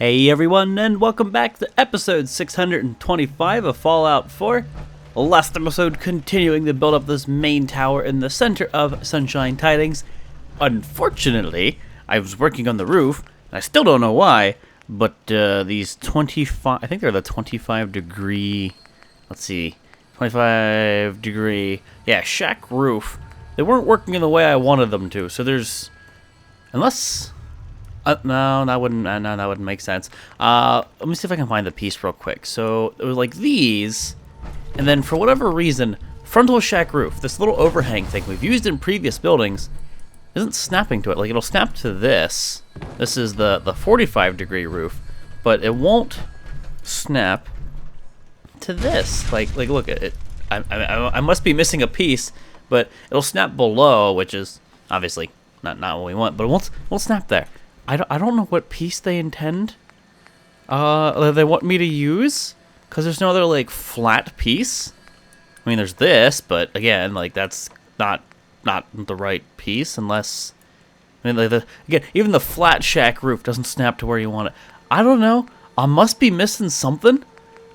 Hey everyone, and welcome back to episode 625 of Fallout 4. Last episode continuing to build up this main tower in the center of Sunshine Tidings. Unfortunately, I was working on the roof, and I still don't know why, but these 25, I think they're the 25 degree, let's see, 25 degree, yeah, shack roof. They weren't working in the way I wanted them to, so there's, unless... no, that wouldn't make sense. Let me see if I can find the piece real quick. So it was like these, and then for whatever reason, frontal shack roof, this little overhang thing we've used in previous buildings, isn't snapping to it. Like it'll snap to this. This is the 45 degree roof, but it won't snap to this. Like look at it. I must be missing a piece, but it'll snap below, which is obviously not what we want. But it won't snap there. I don't know what piece they intend. They want me to use, because there's no other like flat piece. I mean, there's this, but again, like that's not the right piece unless. I mean, again, even the flat shack roof doesn't snap to where you want it. I don't know. I must be missing something,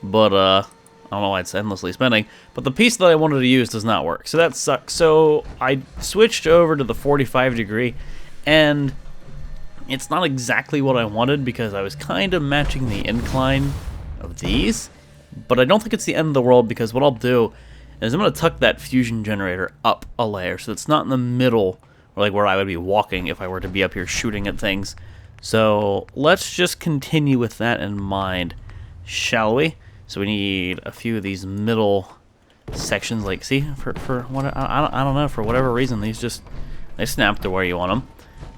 but I don't know why it's endlessly spinning. But the piece that I wanted to use does not work, so that sucks. So I switched over to the 45 degree, and it's not exactly what I wanted because I was kind of matching the incline of these, but I don't think it's the end of the world because what I'll do is I'm going to tuck that fusion generator up a layer so it's not in the middle, or like where I would be walking if I were to be up here shooting at things. So let's just continue with that in mind, shall we? So we need a few of these middle sections, like see, for what I don't know, for whatever reason they snap to where you want them.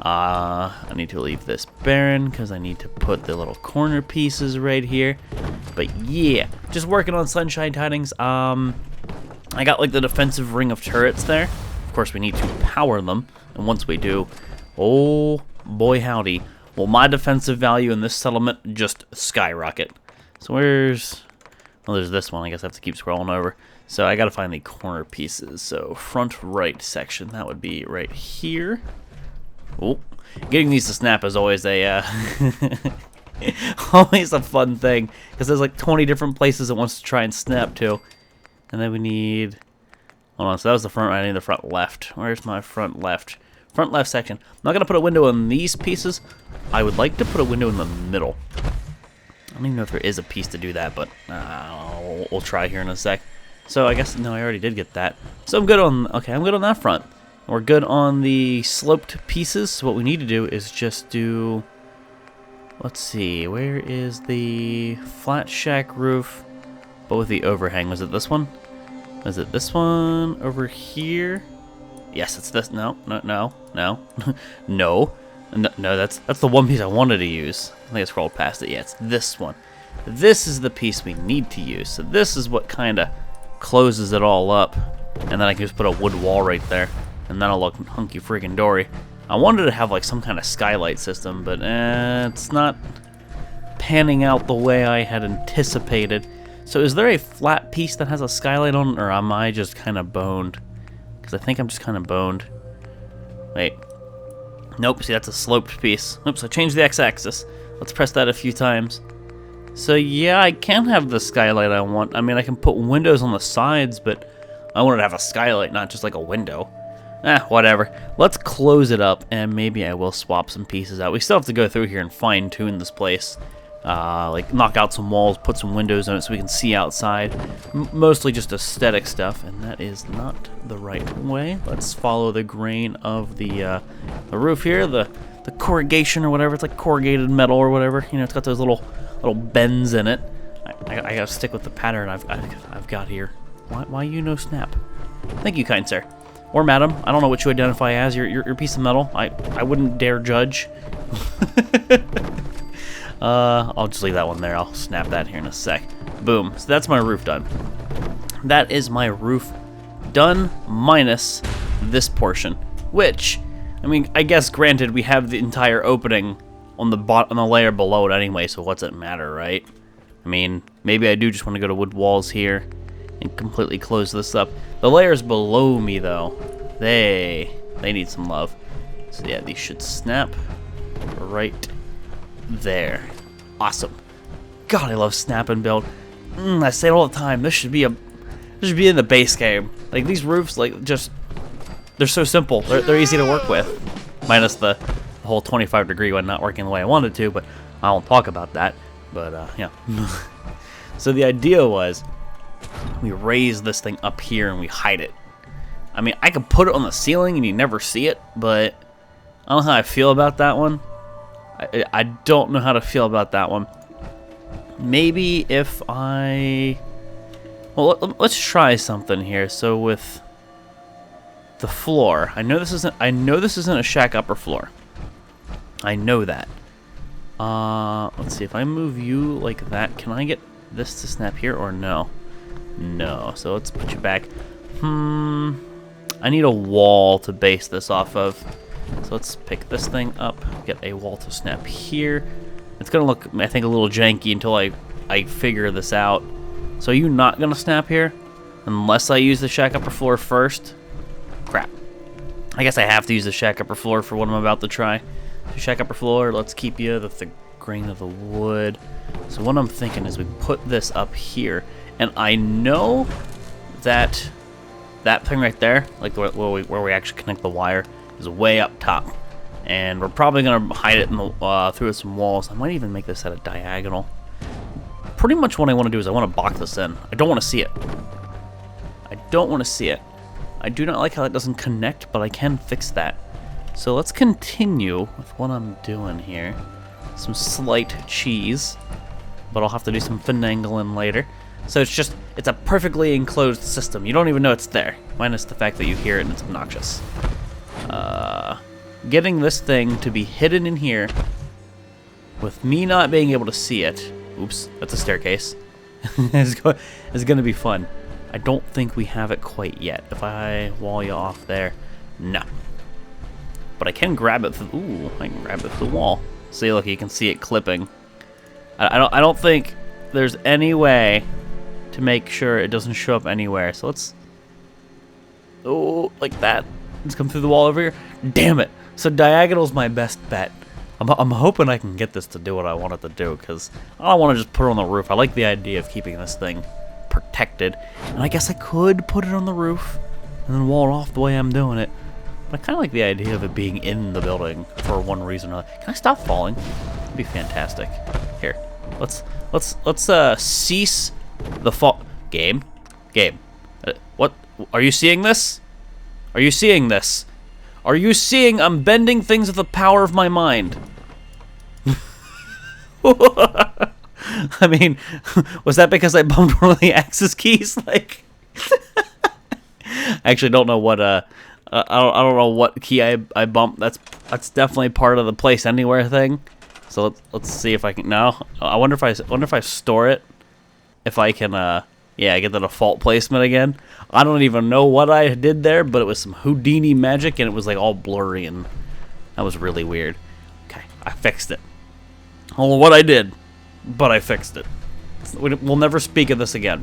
I need to leave this barren because I need to put the little corner pieces right here. But yeah, just working on Sunshine Tidings. I got like the defensive ring of turrets there. Of course, we need to power them, and once we do, oh boy howdy, will my defensive value in this settlement just skyrocket. So where's... well, there's this one. I guess I have to keep scrolling over. So I gotta find the corner pieces. So front right section, that would be right here. Oh, getting these to snap is always a always a fun thing because there's like 20 different places it wants to try and snap to. And then we need, hold on, so that was the front right, I need the front left. Where's my front left? Front left section. I'm not gonna put a window in these pieces. I would like to put a window in the middle. I don't even know if there is a piece to do that, but we'll try here in a sec. So I guess, no, I already did get that. So I'm good on, okay, I'm good on that front. We're good on the sloped pieces, so what we need to do is just do, let's see, where is the flat shack roof, but with the overhang? Was it this one? Was it this one over here? Yes, it's this. No, no, that's the one piece I wanted to use. I think I scrolled past it. Yeah, it's this one. This is the piece we need to use, so this is what kind of closes it all up, and then I can just put a wood wall right there. And that'll look hunky freaking dory. I wanted to have like some kind of skylight system, but it's not panning out the way I had anticipated. So is there a flat piece that has a skylight on it, or am I just kind of boned? Because I think I'm just kind of boned. Wait. Nope, see that's a sloped piece. Oops, I changed the x-axis. Let's press that a few times. So yeah, I can have the skylight I want. I mean, I can put windows on the sides, but I wanted to have a skylight, not just like a window. Whatever. Let's close it up, and maybe I will swap some pieces out. We still have to go through here and fine-tune this place. Like, knock out some walls, put some windows on it so we can see outside. Mostly just aesthetic stuff, and that is not the right way. Let's follow the grain of the roof here, the corrugation or whatever. It's like corrugated metal or whatever. You know, it's got those little bends in it. I gotta stick with the pattern I've got here. Why you no snap? Thank you, kind sir. Or madam, I don't know what you identify as. Your piece of metal. I wouldn't dare judge. I'll just leave that one there. I'll snap that here in a sec. Boom. So that's my roof done. That is my roof done, minus this portion. Which, I mean, I guess granted we have the entire opening on the layer below it anyway. So what's it matter, right? I mean, maybe I do just want to go to wood walls here and completely close this up. The layers below me, though, they need some love. So yeah, these should snap right there. Awesome. God, I love snap and build. I say it all the time. This should be in the base game. Like, these roofs, like, just, they're so simple. They're easy to work with. Minus the whole 25-degree one not working the way I wanted to, but I won't talk about that. But, yeah. So the idea was, we raise this thing up here and we hide it. I mean, I could put it on the ceiling and you never see it, but I don't know how I feel about that one. I don't know how to feel about that one. Maybe if I... Well, let's try something here. So with the floor, I know this isn't a shack upper floor. I know that. Let's see, if I move you like that, can I get this to snap here or no? No. So let's put you back. I need a wall to base this off of. So let's pick this thing up, get a wall to snap here. It's gonna look, I think, a little janky until I figure this out. So are you not gonna snap here? Unless I use the shack upper floor first? Crap. I guess I have to use the shack upper floor for what I'm about to try. So shack upper floor, let's keep you the grain of the wood. So what I'm thinking is we put this up here. And I know that that thing right there, like where we actually connect the wire, is way up top. And we're probably going to hide it in the, through some walls. I might even make this at a diagonal. Pretty much what I want to do is I want to box this in. I don't want to see it. I don't want to see it. I do not like how it doesn't connect, but I can fix that. So let's continue with what I'm doing here. Some slight cheese, but I'll have to do some finagling later. So it's a perfectly enclosed system. You don't even know it's there, minus the fact that you hear it and it's obnoxious. Getting this thing to be hidden in here with me not being able to see it. Oops, that's a staircase. It's going to be fun. I don't think we have it quite yet. If I wall you off there, no. But I can grab it through. Ooh, I can grab it through the wall. See, look, you can see it clipping. I don't think there's any way to make sure it doesn't show up anywhere. So let's, oh, like that. Let's come through the wall over here. Damn it! So diagonal's my best bet. I'm hoping I can get this to do what I want it to do, because I don't want to just put it on the roof. I like the idea of keeping this thing protected, and I guess I could put it on the roof and then wall it off the way I'm doing it. But I kind of like the idea of it being in the building for one reason or another. Can I stop falling? That'd be fantastic. Here, let's cease the fall. Game. What? Are you seeing this? Are you seeing this? Are you seeing I'm bending things with the power of my mind? I mean, was that because I bumped one of the axis keys? Like, I actually don't know what I don't know what key I bumped. That's definitely part of the place anywhere thing. So let's see if I can. No, I wonder if I store it, if I can yeah, get the default placement again. I don't even know what I did there, but it was some Houdini magic, and it was like all blurry, and that was really weird. Okay, I fixed it. I don't know what I did, but I fixed it. We'll never speak of this again.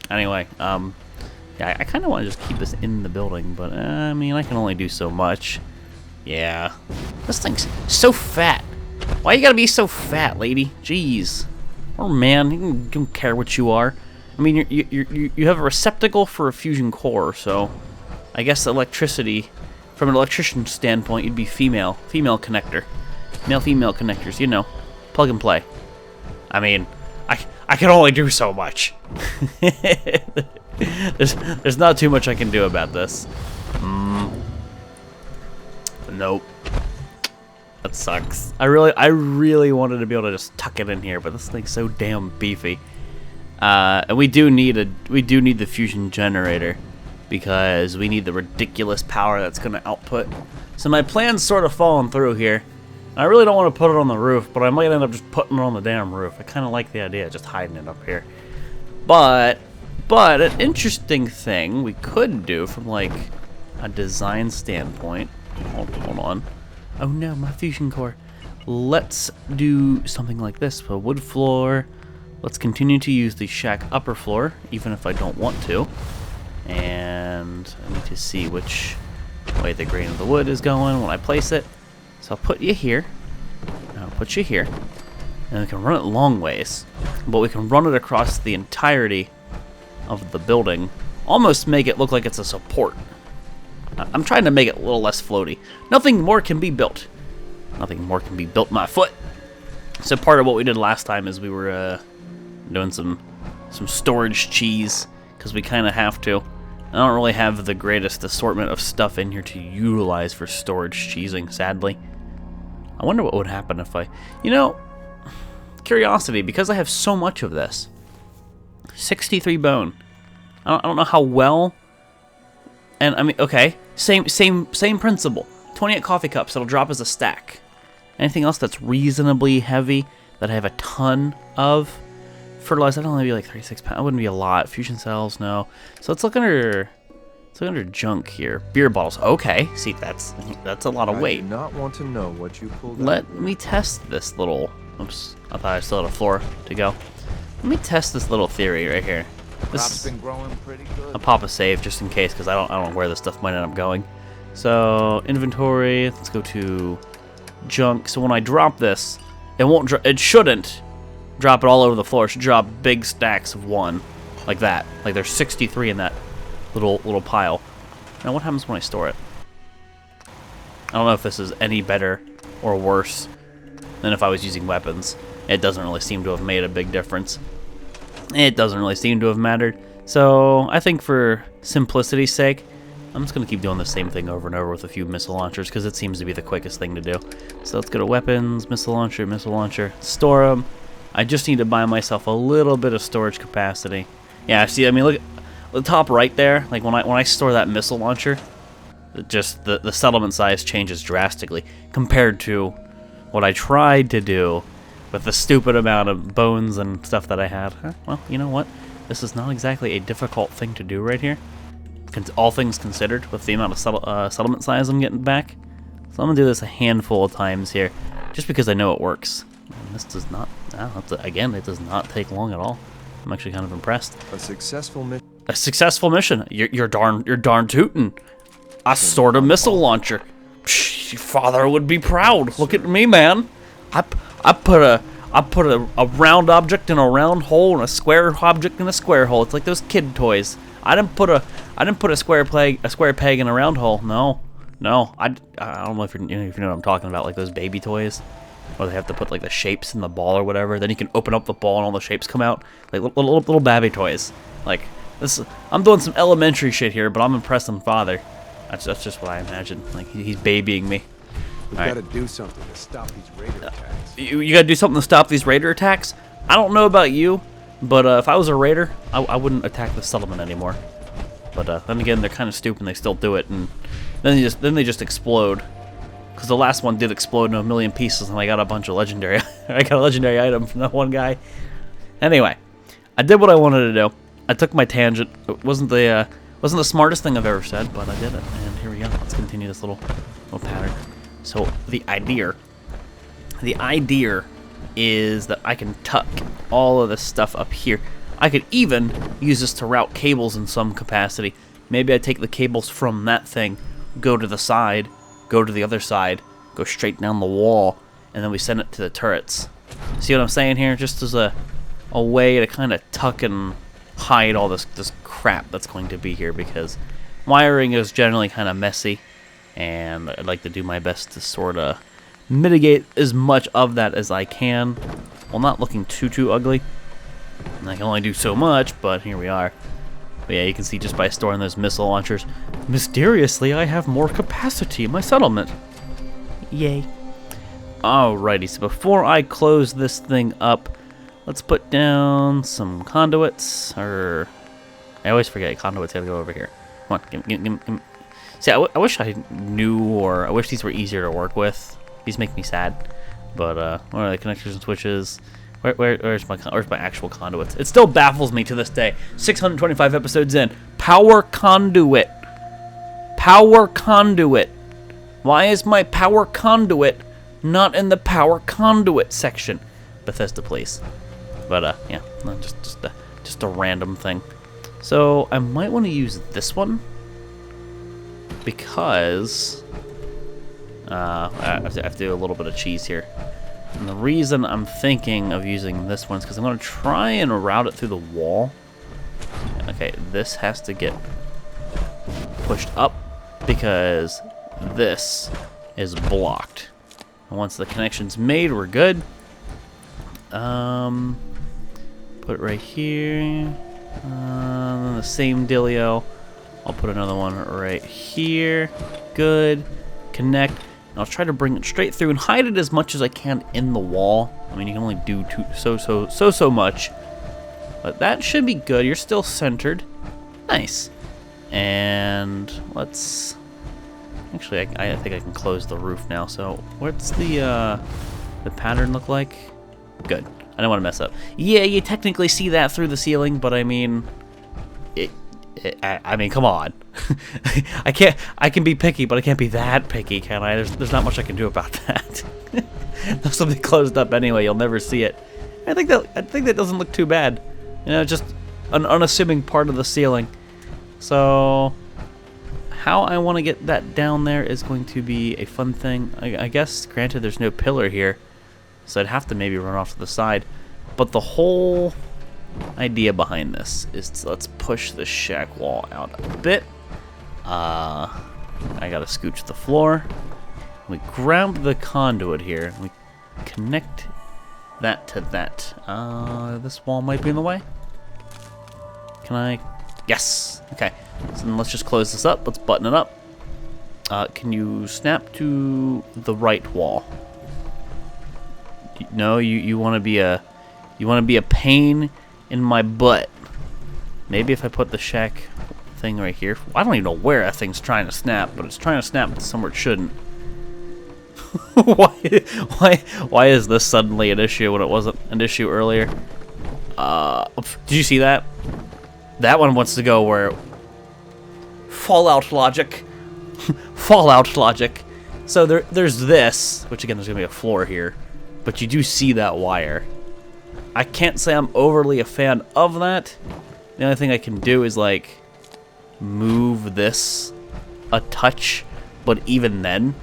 Anyway, yeah, I kind of want to just keep this in the building, but I mean, I can only do so much. Yeah, this thing's so fat. Why you gotta be so fat, lady? Jeez. Or man, you don't care what you are. I mean, you have a receptacle for a fusion core, so I guess electricity, from an electrician standpoint, you'd be female connector, male-female connectors, you know, plug and play. I mean, I can only do so much. There's not too much I can do about this. Nope. That sucks. I really wanted to be able to just tuck it in here, but this thing's so damn beefy. And we do need the fusion generator, because we need the ridiculous power that's going to output. So my plan's sort of falling through here. I really don't want to put it on the roof, but I might end up just putting it on the damn roof. I kind of like the idea of just hiding it up here. But an interesting thing we could do from like a design standpoint. Hold on. Oh no, my fusion core. Let's do something like this. A wood floor. Let's continue to use the shack upper floor, even if I don't want to. And I need to see which way the grain of the wood is going when I place it. So I'll put you here. I'll put you here. and we can run it long ways, but we can run it across the entirety of the building, almost make it look like it's a support. I'm trying to make it a little less floaty. Nothing more can be built. Nothing more can be built my foot. So part of what we did last time is we were doing some storage cheese, because we kind of have to. I don't really have the greatest assortment of stuff in here to utilize for storage cheesing, sadly. I wonder what would happen if I... You know, curiosity, because I have so much of this. 63 bone. I don't know how well... And, I mean, okay, same principle. 28 coffee cups, it'll drop as a stack. Anything else that's reasonably heavy, that I have a ton of... Fertilizer, that'd only be like 36 pounds. That wouldn't be a lot. Fusion cells, no. So let's look under junk here. Beer bottles. Okay. See, that's a lot of weight. I do not want to know what you pulled out. Let me test this little. Oops. I thought I still had a floor to go. Let me test this little theory right here. Crop's been growing pretty good. I'll pop a save just in case, because I don't know where this stuff might end up going. So inventory. Let's go to junk. So when I drop this, it won't. It shouldn't drop it all over the floor. It should drop big stacks of one, like that. Like there's 63 in that little pile. Now what happens when I store it? I don't know if this is any better or worse than if I was using weapons. It doesn't really seem to have made a big difference. It doesn't really seem to have mattered. So I think for simplicity's sake, I'm just going to keep doing the same thing over and over with a few missile launchers, because it seems to be the quickest thing to do. So let's go to weapons, missile launcher, store them. I just need to buy myself a little bit of storage capacity. Yeah, see, I mean, look at the top right there. Like when I store that missile launcher, just the settlement size changes drastically compared to what I tried to do with the stupid amount of bones and stuff that I had. Well, you know what? This is not exactly a difficult thing to do right here. All things considered, with the amount of settlement size I'm getting back. So I'm gonna do this a handful of times here, just because I know it works. And this does not. Again, it does not take long at all. I'm actually kind of impressed. A successful mission. A successful mission. You're darn tootin'. I stored a missile launcher. Psh, your father would be proud. Look at me, man. I put a round object in a round hole and a square object in a square hole. It's like those kid toys. I didn't put a square peg in a round hole. No. I don't know if you know what I'm talking about, like those baby toys, where they have to put like the shapes in the ball or whatever. Then you can open up the ball and all the shapes come out, like little babby toys. Like this, I'm doing some elementary shit here, but I'm impressing father. That's just what I imagine. Like he's babying me. We've got to do something to stop these raider attacks. You got to do something to stop these raider attacks. I don't know about you, but if I was a raider, I wouldn't attack the settlement anymore. But then again, they're kind of stupid and they still do it, and then they just explode. Because the last one did explode in a million pieces, and I got a bunch of legendary. I got a legendary item from that one guy. Anyway, I did what I wanted to do. I took my tangent. It wasn't the smartest thing I've ever said, but I did it. And here we go. Let's continue this little pattern. So the idea is that I can tuck all of this stuff up here. I could even use this to route cables in some capacity. Maybe I take the cables from that thing, go to the side, go to the other side, go straight down the wall, and then we send it to the turrets. See what I'm saying here? Just as a way to kind of tuck and hide all this crap that's going to be here, because wiring is generally kind of messy, and I'd like to do my best to sort of mitigate as much of that as I can, while not looking too ugly. And I can only do so much, but here we are. But yeah, you can see just by storing those missile launchers, mysteriously I have more capacity in my settlement. Yay. Alrighty, so before I close this thing up, let's put down some conduits, or I always forget conduits gotta go over here. Come on, give me. See, I wish I knew, or I wish these were easier to work with. These make me sad. But what are the connectors and switches? Where's my actual conduits? It still baffles me to this day. 625 episodes in. Power conduit. Power conduit. Why is my power conduit not in the power conduit section? Bethesda, please. But yeah, just a random thing. So I might want to use this one because I have to do a little bit of cheese here. And the reason I'm thinking of using this one is because I'm going to try and route it through the wall. Okay, this has to get pushed up because this is blocked. And once the connection's made, we're good. Put it right here. The same dealio. I'll put another one right here. Good. Connect. And I'll try to bring it straight through and hide it as much as I can in the wall. I mean, you can only do so much. But that should be good. You're still centered. Nice. And let's... Actually, I think I can close the roof now. So, what's the pattern look like? Good. I don't want to mess up. Yeah, you technically see that through the ceiling, but I mean... I mean, come on. I can be picky, but I can't be that picky, can I? There's not much I can do about that. There's something closed up anyway. You'll never see it. I think that doesn't look too bad. You know, just an unassuming part of the ceiling. So, how I want to get that down there is going to be a fun thing. I guess, granted, there's no pillar here, so I'd have to maybe run off to the side. But the whole idea behind this is let's push the shack wall out a bit. I gotta scooch the floor. We grab the conduit here. We connect that to that. This wall might be in the way. Can I? Yes. Okay. So then let's just close this up. Let's button it up. Can you snap to the right wall? No, you want to be a pain in my butt. Maybe if I put the shack thing right here. I don't even know where that thing's trying to snap, but it's trying to snap somewhere it shouldn't. Why is this suddenly an issue when it wasn't an issue earlier? Did you see that? That one wants to go where Fallout logic. Fallout logic. So there's this, which again there's gonna be a floor here, but you do see that wire. I can't say I'm overly a fan of that. The only thing I can do is like move this a touch, but even then,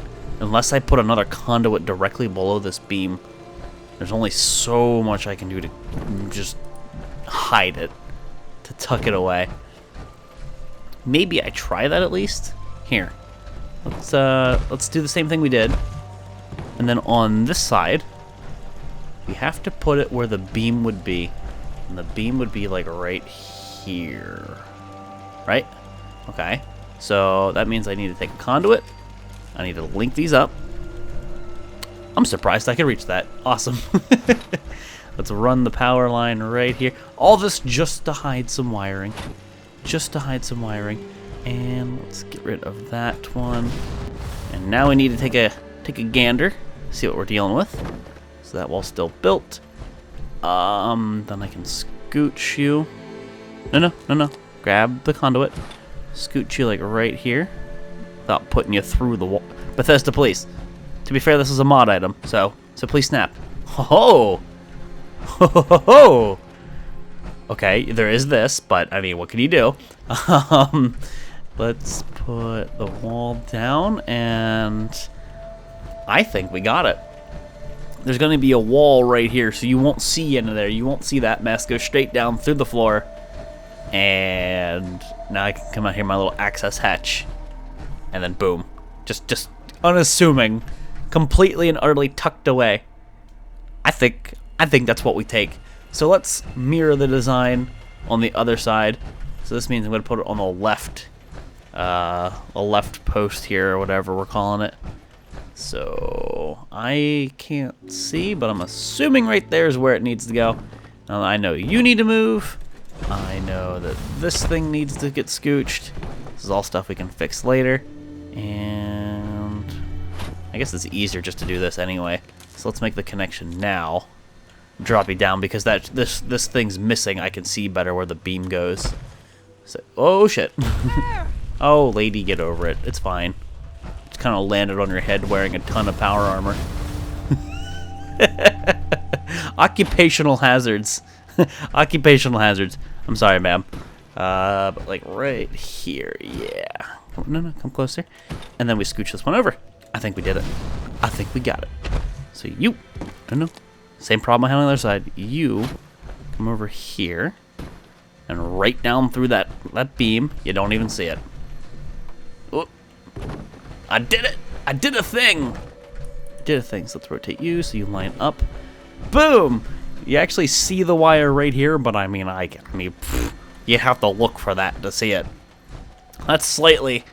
unless I put another conduit directly below this beam, there's only so much I can do to just hide it, to tuck it away. Maybe I try that at least. Here, let's do the same thing we did, and then on this side, we have to put it where the beam would be, and the beam would be like right here, right? Okay, so that means I need to take a conduit. I need to link these up. I'm surprised I could reach that. Awesome. Let's run the power line right here. All this just to hide some wiring. Just to hide some wiring. And let's get rid of that one. And now we need to take a gander, see what we're dealing with. So that wall's still built. Then I can scooch you. No. Grab the conduit. Scooch you like right here. Without putting you through the wall. Bethesda, please. To be fair, this is a mod item, so please snap. Ho ho! Okay, there is this, but I mean, what can you do? Let's put the wall down, and I think we got it. There's going to be a wall right here, so you won't see into there. You won't see that mess. Go straight down through the floor, and now I can come out here, my little access hatch, and then boom, just unassuming, completely and utterly tucked away. I think that's what we take. So let's mirror the design on the other side. So this means I'm going to put it on the left, a left post here, or whatever we're calling it. So I can't see, but I'm assuming right there is where it needs to go. Now I know you need to move. I know that this thing needs to get scooched. This is all stuff we can fix later. And I guess it's easier just to do this anyway. So let's make the connection now. Drop you down because this thing's missing. I can see better where the beam goes. So, oh shit. Oh lady, get over it. It's fine. Just kind of landed on your head wearing a ton of power armor. Occupational hazards. Occupational hazards. I'm sorry, ma'am. But like right here, yeah. No, come closer. And then we scooch this one over. I think we did it. I think we got it. So you, no, same problem I had on the other side. You come over here and right down through that beam. You don't even see it. Oh, I did it! I did a thing! I did a thing. So let's rotate you so you line up. Boom! You actually see the wire right here, but I mean, you have to look for that to see it. That's slightly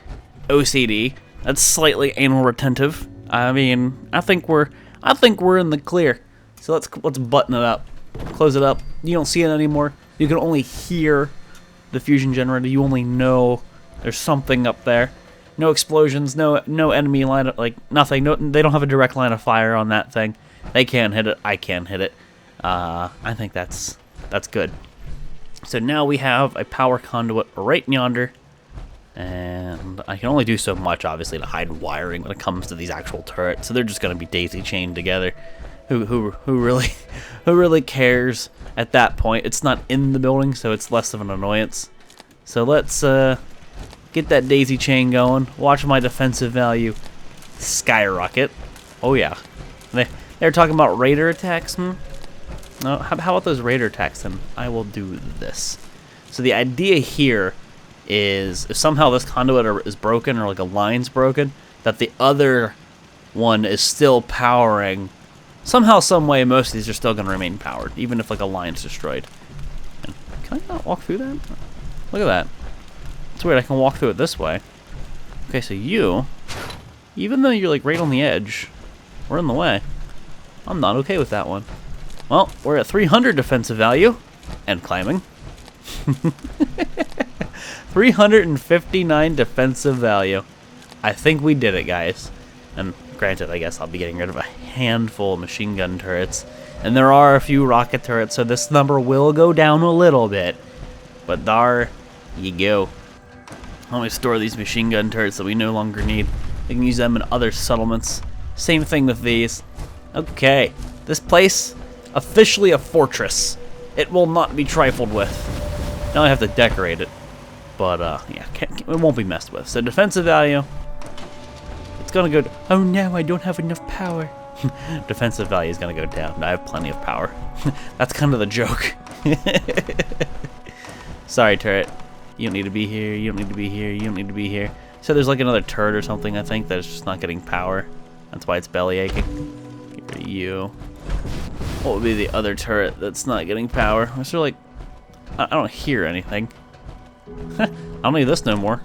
OCD. That's slightly anal retentive. I mean, I think we're in the clear. So let's button it up, close it up. You don't see it anymore. You can only hear the fusion generator. You only know there's something up there. No explosions. No enemy line of, like nothing. No, they don't have a direct line of fire on that thing. They can't hit it. I can't hit it. I think that's good. So now we have a power conduit right yonder. And I can only do so much, obviously, to hide wiring when it comes to these actual turrets. So they're just going to be daisy-chained together. Who really cares at that point? It's not in the building, so it's less of an annoyance. So let's get that daisy chain going. Watch my defensive value skyrocket. Oh yeah, they're talking about raider attacks. No, how about those raider attacks? Then I will do this. So the idea here is if somehow this conduit is broken or like a line's broken, that the other one is still powering. Somehow, some way, most of these are still going to remain powered, even if like a line's destroyed. And can I not walk through that? Look at that. It's weird. I can walk through it this way. Okay, so you, even though you're like right on the edge, we're in the way. I'm not okay with that one. Well, we're at 300 defensive value and climbing. 359 defensive value. I think we did it, guys. And granted, I guess I'll be getting rid of a handful of machine gun turrets. And there are a few rocket turrets, so this number will go down a little bit. But there you go. Let me store these machine gun turrets that we no longer need. We can use them in other settlements. Same thing with these. Okay, this place, officially a fortress. It will not be trifled with. Now I have to decorate it. But, yeah, it won't be messed with. So defensive value, it's going to go... Oh, no, I don't have enough power. Defensive value is going to go down. I have plenty of power. That's kind of the joke. Sorry, turret. You don't need to be here. You don't need to be here. You don't need to be here. So there's like another turret or something, I think, that's just not getting power. That's why it's belly aching. Get rid of you. What would be the other turret that's not getting power? Is there like... I don't hear anything. I don't need this no more.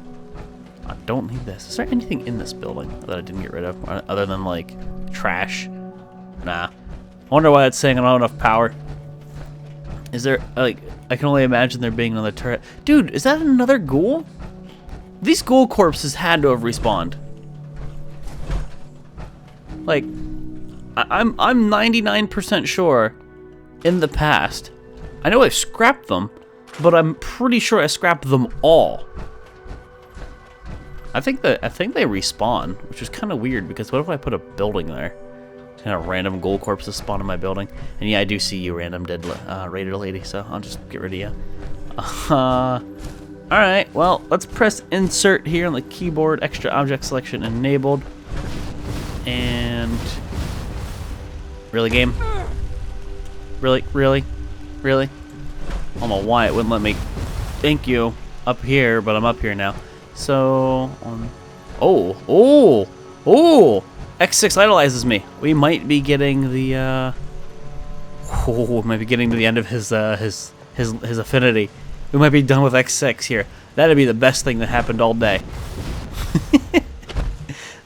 I don't need this. Is there anything in this building that I didn't get rid of, other than like trash? Nah. I wonder why it's saying I don't have enough power. Is there like I can only imagine there being another turret. Dude, is that another ghoul? These ghoul corpses had to have respawned. Like, I'm 99% sure in the past. I know I scrapped them, but I'm pretty sure I scrapped them all. I think they respawn, which is kind of weird because what if I put a building there? Kind of random ghoul corpses spawn in my building. And yeah, I do see you, random dead raider lady, so I'll just get rid of you. Alright, well, let's press insert here on the keyboard, extra object selection enabled. And... Really, game? Really? Really? Really? I don't know why it wouldn't let me... Thank you. Up here, but I'm up here now. So... Oh! X6 idolizes me. We might be getting the, we might be getting to the end of his affinity. We might be done with X6 here. That'd be the best thing that happened all day.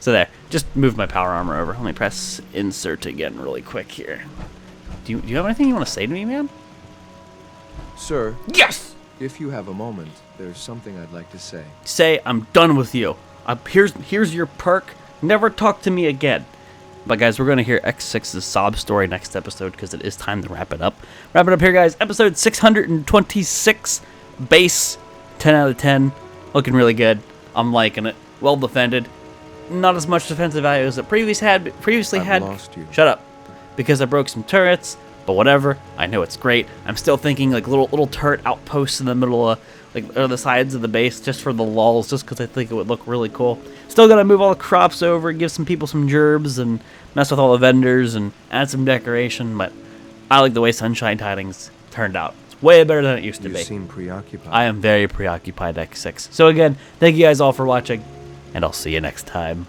So there. Just move my power armor over. Let me press insert again really quick here. Do you have anything you want to say to me, man? Sir. Yes! If you have a moment, there's something I'd like to say. Say, I'm done with you. Here's your perk. Never talk to me again. But guys, we're going to hear X6's sob story next episode because it is time to wrap it up. Wrap it up here, guys. Episode 626. Base 10 out of 10. Looking really good. I'm liking it. Well defended. Not as much defensive value as it previously had. I've lost you. Shut up. Because I broke some turrets. But whatever, I know it's great. I'm still thinking like little turret outposts in the middle of or the sides of the base just for the lulls, just because I think it would look really cool. Still gotta move all the crops over, give some people some gerbs, and mess with all the vendors and add some decoration. But I like the way Sunshine Tidings turned out. It's way better than it used to be. You seem preoccupied. I am very preoccupied, X6. So again, thank you guys all for watching, and I'll see you next time.